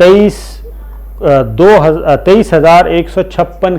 23,156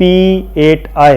P-8I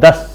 10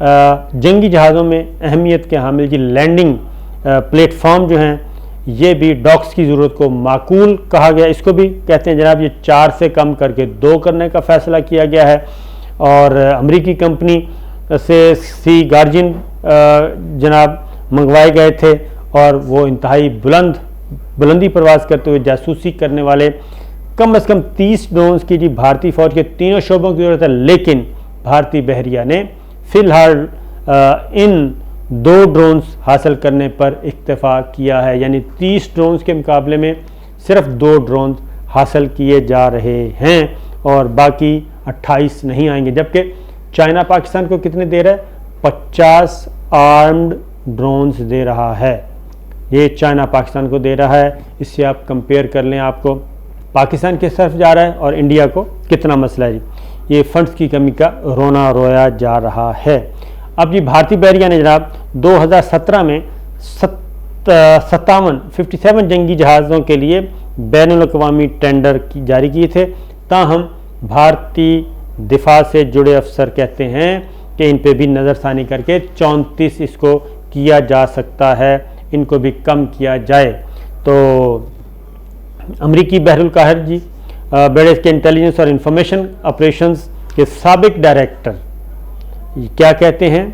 جنگی جہازوں میں اہمیت کے حامل جی لینڈنگ پلیٹ فارم جو ہیں یہ بھی ڈاکس کی ضرورت کو معقول کہا گیا. اس کو بھی کہتے ہیں جناب یہ 4 سے کم کر کے 2 کرنے کا فیصلہ کیا گیا ہے. اور امریکی کمپنی سے سی گارجین جناب منگوائے گئے تھے اور وہ انتہائی بلندی پرواز کرتے ہوئے جاسوسی کرنے والے کم از کم 30 ڈرونز کی جی بھارتی فوج کے تینوں شعبوں کی ضرورت ہے. لیکن بھارتی بحریہ نے فی الحال ان 2 ڈرونز حاصل کرنے پر اکتفا کیا ہے. یعنی 30 ڈرونز کے مقابلے میں صرف 2 ڈرونز حاصل کیے جا رہے ہیں اور باقی 28 نہیں آئیں گے. جبکہ چائنا پاکستان کو کتنے دے رہا ہے؟ 50 آرمڈ ڈرونز دے رہا ہے. یہ چائنا پاکستان کو دے رہا ہے. اس سے آپ کمپیئر کر لیں آپ کو پاکستان کس طرف جا رہا ہے اور انڈیا کو کتنا مسئلہ ہے. یہ فنڈز کی کمی کا رونا رویا جا رہا ہے. اب یہ بھارتی بحریہ نے جناب 2017 میں 57 جنگی جہازوں کے لیے بین الاقوامی ٹینڈر جاری کیے تھے. تاہم بھارتی دفاع سے جڑے افسر کہتے ہیں کہ ان پہ بھی نظر ثانی کر کے 34 اس کو کیا جا سکتا ہے, ان کو بھی کم کیا جائے. تو امریکی بحر القاہر جی بیڑے کے انٹیلیجنس اور انفارمیشن آپریشنز کے سابق ڈائریکٹر کیا کہتے ہیں؟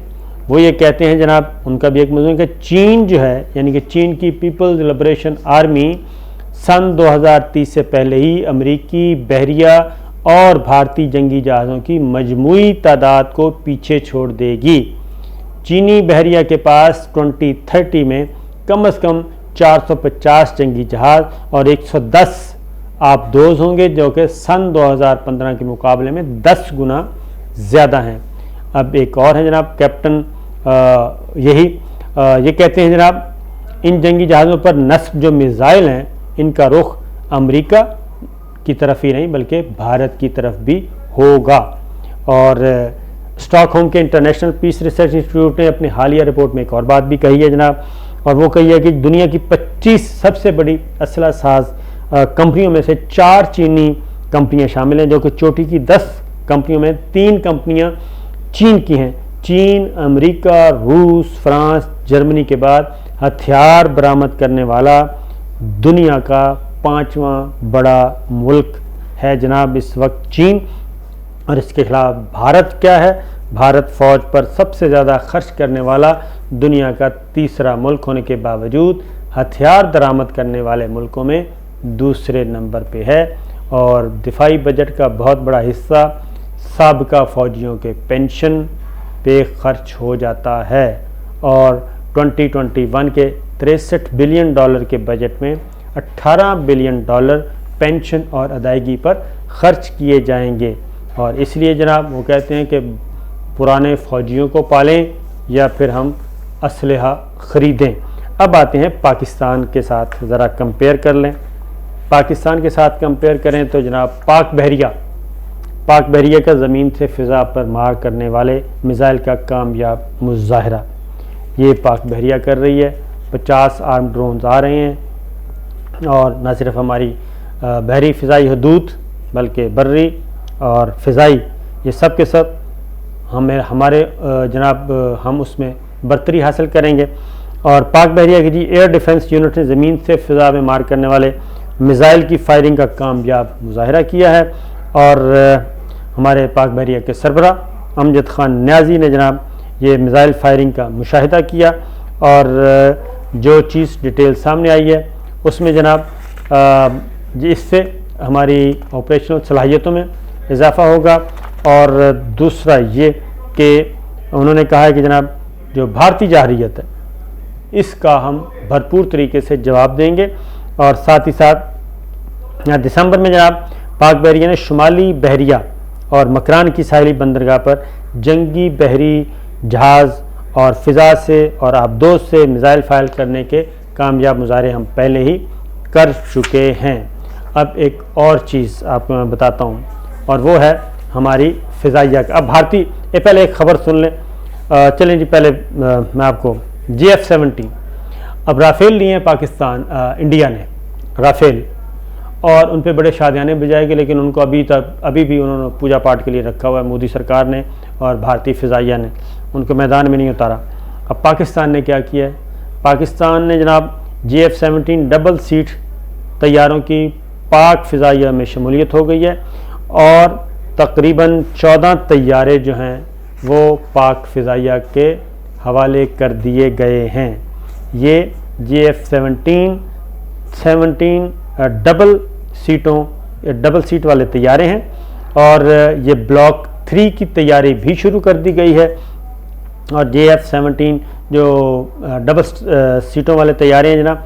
وہ یہ کہتے ہیں جناب ان کا بھی ایک مضمون کہ چین جو ہے یعنی کہ چین کی پیپلز لبریشن آرمی سن 2030 سے پہلے ہی امریکی بحریہ اور بھارتی جنگی جہازوں کی مجموعی تعداد کو پیچھے چھوڑ دے گی. چینی بحریہ کے پاس 2030 میں کم از کم 450 جنگی جہاز اور 110 آبدوز ہوں گے جو کہ سن 2015 کے مقابلے میں 10 گنا زیادہ ہیں. اب ایک اور ہے جناب کیپٹن یہ کہتے ہیں جناب ان جنگی جہازوں پر نصب جو میزائل ہیں ان کا رخ امریکہ کی طرف ہی نہیں بلکہ بھارت کی طرف بھی ہوگا. اور اسٹاک ہوم کے انٹرنیشنل پیس ریسرچ انسٹیٹیوٹ نے اپنی حالیہ رپورٹ میں ایک اور بات بھی کہی ہے جناب, اور وہ کہی ہے کہ دنیا کی 25 سب سے بڑی اسلحہ ساز کمپنیوں میں سے 4 چینی کمپنیاں شامل ہیں, جو کہ چوٹی کی 10 کمپنیوں میں 3 کمپنیاں چین کی ہیں. چین امریکہ, روس, فرانس, جرمنی کے بعد ہتھیار برآمد کرنے والا دنیا کا 5واں بڑا ملک ہے جناب اس وقت چین. اور اس کے خلاف بھارت کیا ہے؟ بھارت فوج پر سب سے زیادہ خرچ کرنے والا دنیا کا 3را ملک ہونے کے باوجود ہتھیار درآمد کرنے والے ملکوں میں 2 نمبر پہ ہے. اور دفاعی بجٹ کا بہت بڑا حصہ سابقہ فوجیوں کے پینشن پہ خرچ ہو جاتا ہے. اور 2021 کے $63 بلین کے بجٹ میں $18 بلین پینشن اور ادائیگی پر خرچ کیے جائیں گے. اور اس لیے جناب وہ کہتے ہیں کہ پرانے فوجیوں کو پالیں یا پھر ہم اسلحہ خریدیں. اب آتے ہیں پاکستان کے ساتھ ذرا کمپیئر کر لیں. پاکستان کے ساتھ کمپیئر کریں تو جناب پاک بحریہ کا زمین سے فضا پر مار کرنے والے میزائل کا کامیاب مظاہرہ یہ پاک بحریہ کر رہی ہے. 50 آرم ڈرونز آ رہے ہیں اور نہ صرف ہماری بحری فضائی حدود بلکہ بری اور فضائی یہ سب کے سب ہمارے جناب ہم اس میں برتری حاصل کریں گے. اور پاک بحریہ کی ایئر ڈیفنس یونٹ نے زمین سے فضا میں مار کرنے والے میزائل کی فائرنگ کا کامیاب مظاہرہ کیا ہے. اور ہمارے پاک بحریہ کے سربراہ امجد خان نیازی نے جناب یہ میزائل فائرنگ کا مشاہدہ کیا. اور جو چیز ڈیٹیل سامنے آئی ہے اس میں جناب اس سے ہماری آپریشنل صلاحیتوں میں اضافہ ہوگا. اور دوسرا یہ کہ انہوں نے کہا ہے کہ جناب جو بھارتی جارحیت ہے اس کا ہم بھرپور طریقے سے جواب دیں گے. اور ساتھ ہی ساتھ دسمبر میں جناب پاک بحریہ نے شمالی بحریہ اور مکران کی ساحلی بندرگاہ پر جنگی بحری جہاز اور فضا سے اور آبدوز سے میزائل فائر کرنے کے کامیاب مظاہرے ہم پہلے ہی کر چکے ہیں. اب ایک اور چیز آپ کو میں بتاتا ہوں اور وہ ہے ہماری فضائیہ کا. اب بھارتی پہلے ایک خبر سن لیں. چلیں جی پہلے میں آپ کو GF-17 اب رافیل لیے ہیں پاکستان انڈیا نے رافیل اور ان پہ بڑے شادیانے بجائے گے, لیکن ان کو ابھی بھی انہوں نے پوجا پاٹ کے لیے رکھا ہوا ہے مودی سرکار نے اور بھارتی فضائیہ نے. ان کو میدان میں نہیں اتارا۔ اب پاکستان نے کیا کیا ہے؟ پاکستان نے جناب JF-17 ڈبل سیٹ طیاروں کی پاک فضائیہ میں شمولیت ہو گئی ہے، اور تقریباً 14 طیارے جو ہیں وہ پاک فضائیہ کے حوالے کر دیے گئے ہیں۔ یہ JF-17 ڈبل سیٹ والے طیارے ہیں، اور یہ بلاک 3 کی تیاری بھی شروع کر دی گئی ہے۔ اور JF-17 جو ڈبل سیٹوں والے طیارے ہیں جناب،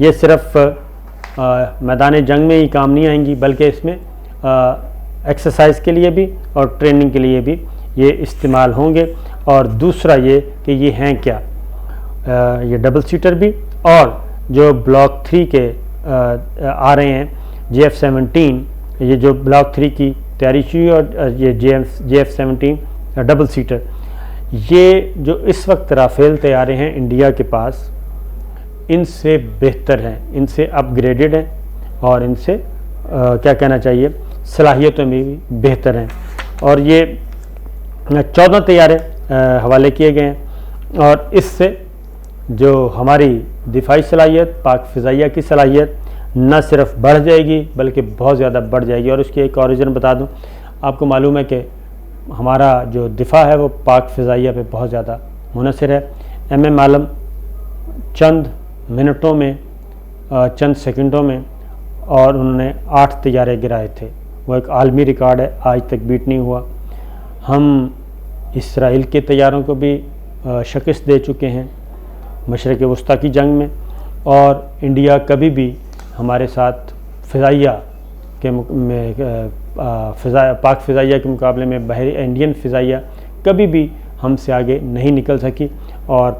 یہ صرف میدان جنگ میں ہی کام نہیں آئیں گی، بلکہ اس میں ایکسرسائز کے لیے بھی اور ٹریننگ کے لیے بھی یہ استعمال ہوں گے۔ اور دوسرا یہ کہ یہ ہیں کیا، یہ ڈبل سیٹر بھی، اور جو بلاک 3 کے آ رہے ہیں JF-17، یہ جو بلاک 3 کی تیاری شروع، اور یہ JF-17 ڈبل سیٹر، یہ جو اس وقت رافیل طیارے ہیں انڈیا کے پاس، ان سے بہتر ہیں، ان سے اپ گریڈڈ ہیں، اور ان سے کیا کہنا چاہیے، صلاحیتوں میں بھی بہتر ہیں۔ اور یہ 14 طیارے حوالے کیے گئے ہیں، اور اس سے جو ہماری دفاعی صلاحیت، پاک فضائیہ کی صلاحیت نہ صرف بڑھ جائے گی بلکہ بہت زیادہ بڑھ جائے گی۔ اور اس کی ایک اور ریزن بتا دوں، آپ کو معلوم ہے کہ ہمارا جو دفاع ہے وہ پاک فضائیہ پہ بہت زیادہ منحصر ہے۔ MM عالم چند منٹوں میں، چند سیکنڈوں میں، اور انہوں نے 8 طیارے گرائے تھے، وہ ایک عالمی ریکارڈ ہے، آج تک بیٹ نہیں ہوا۔ ہم اسرائیل کے طیاروں کو بھی شکست دے چکے ہیں مشرق وسطیٰ کی جنگ میں، اور انڈیا کبھی بھی ہمارے ساتھ فضائیہ کے پاک فضائیہ کے مقابلے میں بحری انڈین فضائیہ کبھی بھی ہم سے آگے نہیں نکل سکی۔ اور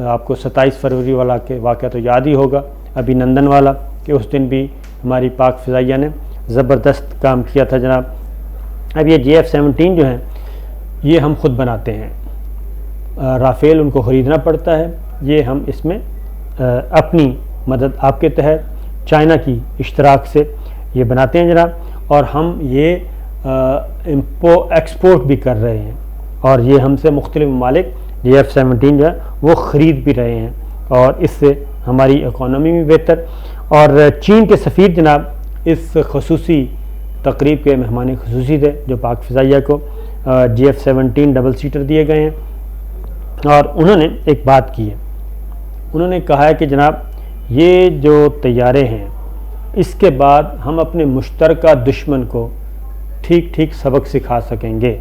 آپ کو 27 فروری والا کے واقعہ تو یاد ہی ہوگا، ابھینندن والا، کہ اس دن بھی ہماری پاک فضائیہ نے زبردست کام کیا تھا جناب۔ اب یہ JF-17 جو ہیں یہ ہم خود بناتے ہیں، رافیل ان کو خریدنا پڑتا ہے، یہ ہم اس میں اپنی مدد آپ کے تحت چائنا کی اشتراک سے یہ بناتے ہیں جناب، اور ہم یہ ایکسپورٹ بھی کر رہے ہیں، اور یہ ہم سے مختلف ممالک JF-17 جو ہے وہ خرید بھی رہے ہیں، اور اس سے ہماری اکانومی بھی بہتر۔ اور چین کے سفیر جناب اس خصوصی تقریب کے مہمان خصوصی تھے، جو پاک فضائیہ کو JF-17 ڈبل سیٹر دیے گئے ہیں، اور انہوں نے ایک بات کی ہے، انہوں نے کہا ہے کہ جناب یہ جو طیارے ہیں اس کے بعد ہم اپنے مشترکہ دشمن کو ٹھیک ٹھیک سبق سکھا سکیں گے،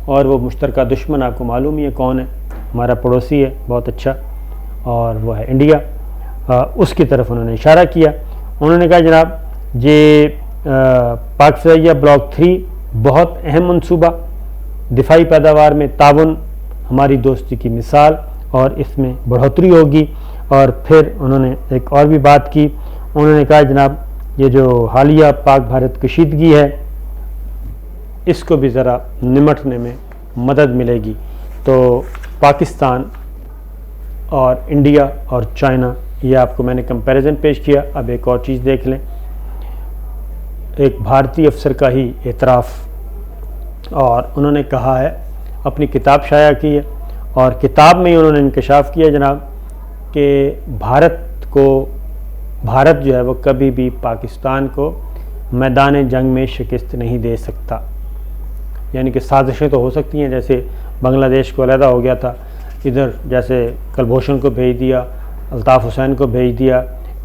اور وہ مشترکہ دشمن آپ کو معلوم ہی ہے کون ہے، ہمارا پڑوسی ہے بہت اچھا، اور وہ ہے انڈیا۔ اس کی طرف انہوں نے اشارہ کیا، انہوں نے کہا جناب یہ پاک فضائیہ بلاک 3 بہت اہم منصوبہ، دفاعی پیداوار میں تعاون ہماری دوستی کی مثال، اور اس میں بڑھوتری ہوگی۔ اور پھر انہوں نے ایک اور بھی بات کی، انہوں نے کہا جناب یہ جو حالیہ پاک بھارت کشیدگی ہے اس کو بھی ذرا نمٹنے میں مدد ملے گی۔ تو پاکستان اور انڈیا اور چائنا، یہ آپ کو میں نے کمپیریزن پیش کیا۔ اب ایک اور چیز دیکھ لیں، ایک بھارتی افسر کا ہی اعتراف، اور انہوں نے کہا ہے، اپنی کتاب شائع کی ہے، اور کتاب میں ہی انہوں نے انکشاف کیا جناب کہ بھارت جو ہے وہ کبھی بھی پاکستان کو میدان جنگ میں شکست نہیں دے سکتا۔ یعنی کہ سازشیں تو ہو سکتی ہیں، جیسے بنگلہ دیش کو علیحدہ ہو گیا تھا، ادھر جیسے کلبھوشن کو بھیج دیا، الطاف حسین کو بھیج دیا،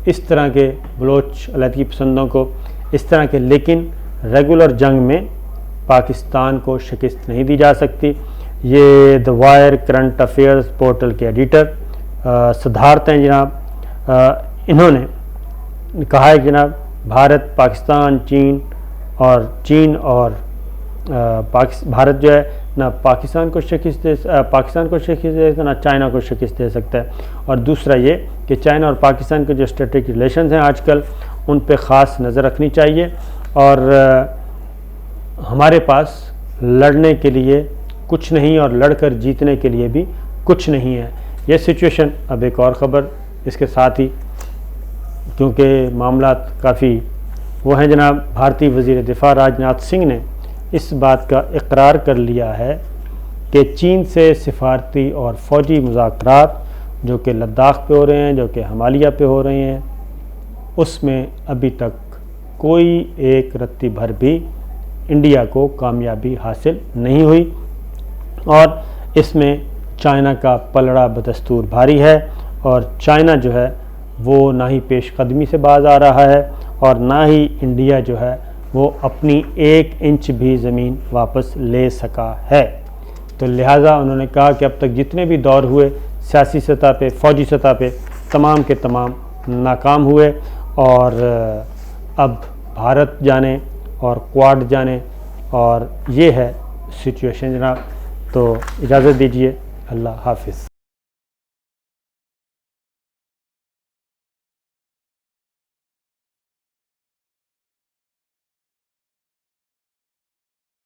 اس طرح کے بلوچ علیحدگی پسندوں کو، اس طرح کے، لیکن ریگولر جنگ میں پاکستان کو شکست نہیں دی جا سکتی۔ یہ the wire current affairs portal کے ایڈیٹر سدھارتھ ہیں جناب، انہوں نے کہا ہے کہ جناب بھارت، پاکستان، چین اور بھارت جو ہے نہ پاکستان کو شکست دے سکتا، نہ چائنا کو شکست دے سکتا ہے۔ اور دوسرا یہ کہ چائنا اور پاکستان کے جو اسٹریٹجک ریلیشنز ہیں آج کل، ان پہ خاص نظر رکھنی چاہیے، اور ہمارے پاس لڑنے کے لیے کچھ نہیں اور لڑ کر جیتنے کے لیے بھی کچھ نہیں ہے۔ یہ سچویشن، اب ایک اور خبر اس کے ساتھ ہی، کیونکہ معاملات کافی وہ ہیں جناب، بھارتی وزیر دفاع راج ناتھ سنگھ نے اس بات کا اقرار کر لیا ہے کہ کہ چین سے سفارتی اور فوجی مذاکرات جو کہ لداخ پہ ہو رہے ہیں، جو کہ ہمالیہ پہ ہو رہے ہیں، اس میں ابھی تک کوئی ایک رتی بھر بھی انڈیا کو کامیابی حاصل نہیں ہوئی، اور اس میں چائنا کا پلڑا بدستور بھاری ہے، اور چائنا جو ہے وہ نہ ہی پیش قدمی سے باز آ رہا ہے اور نہ ہی انڈیا جو ہے وہ اپنی 1 انچ بھی زمین واپس لے سکا ہے۔ تو لہٰذا انہوں نے کہا کہ اب تک جتنے بھی دور ہوئے سیاسی سطح پہ، فوجی سطح پہ، تمام کے تمام ناکام ہوئے، اور اب بھارت جانے اور کوارڈ جانے، اور یہ ہے سچویشن جناب۔ تو اجازت دیجیے، اللہ حافظ۔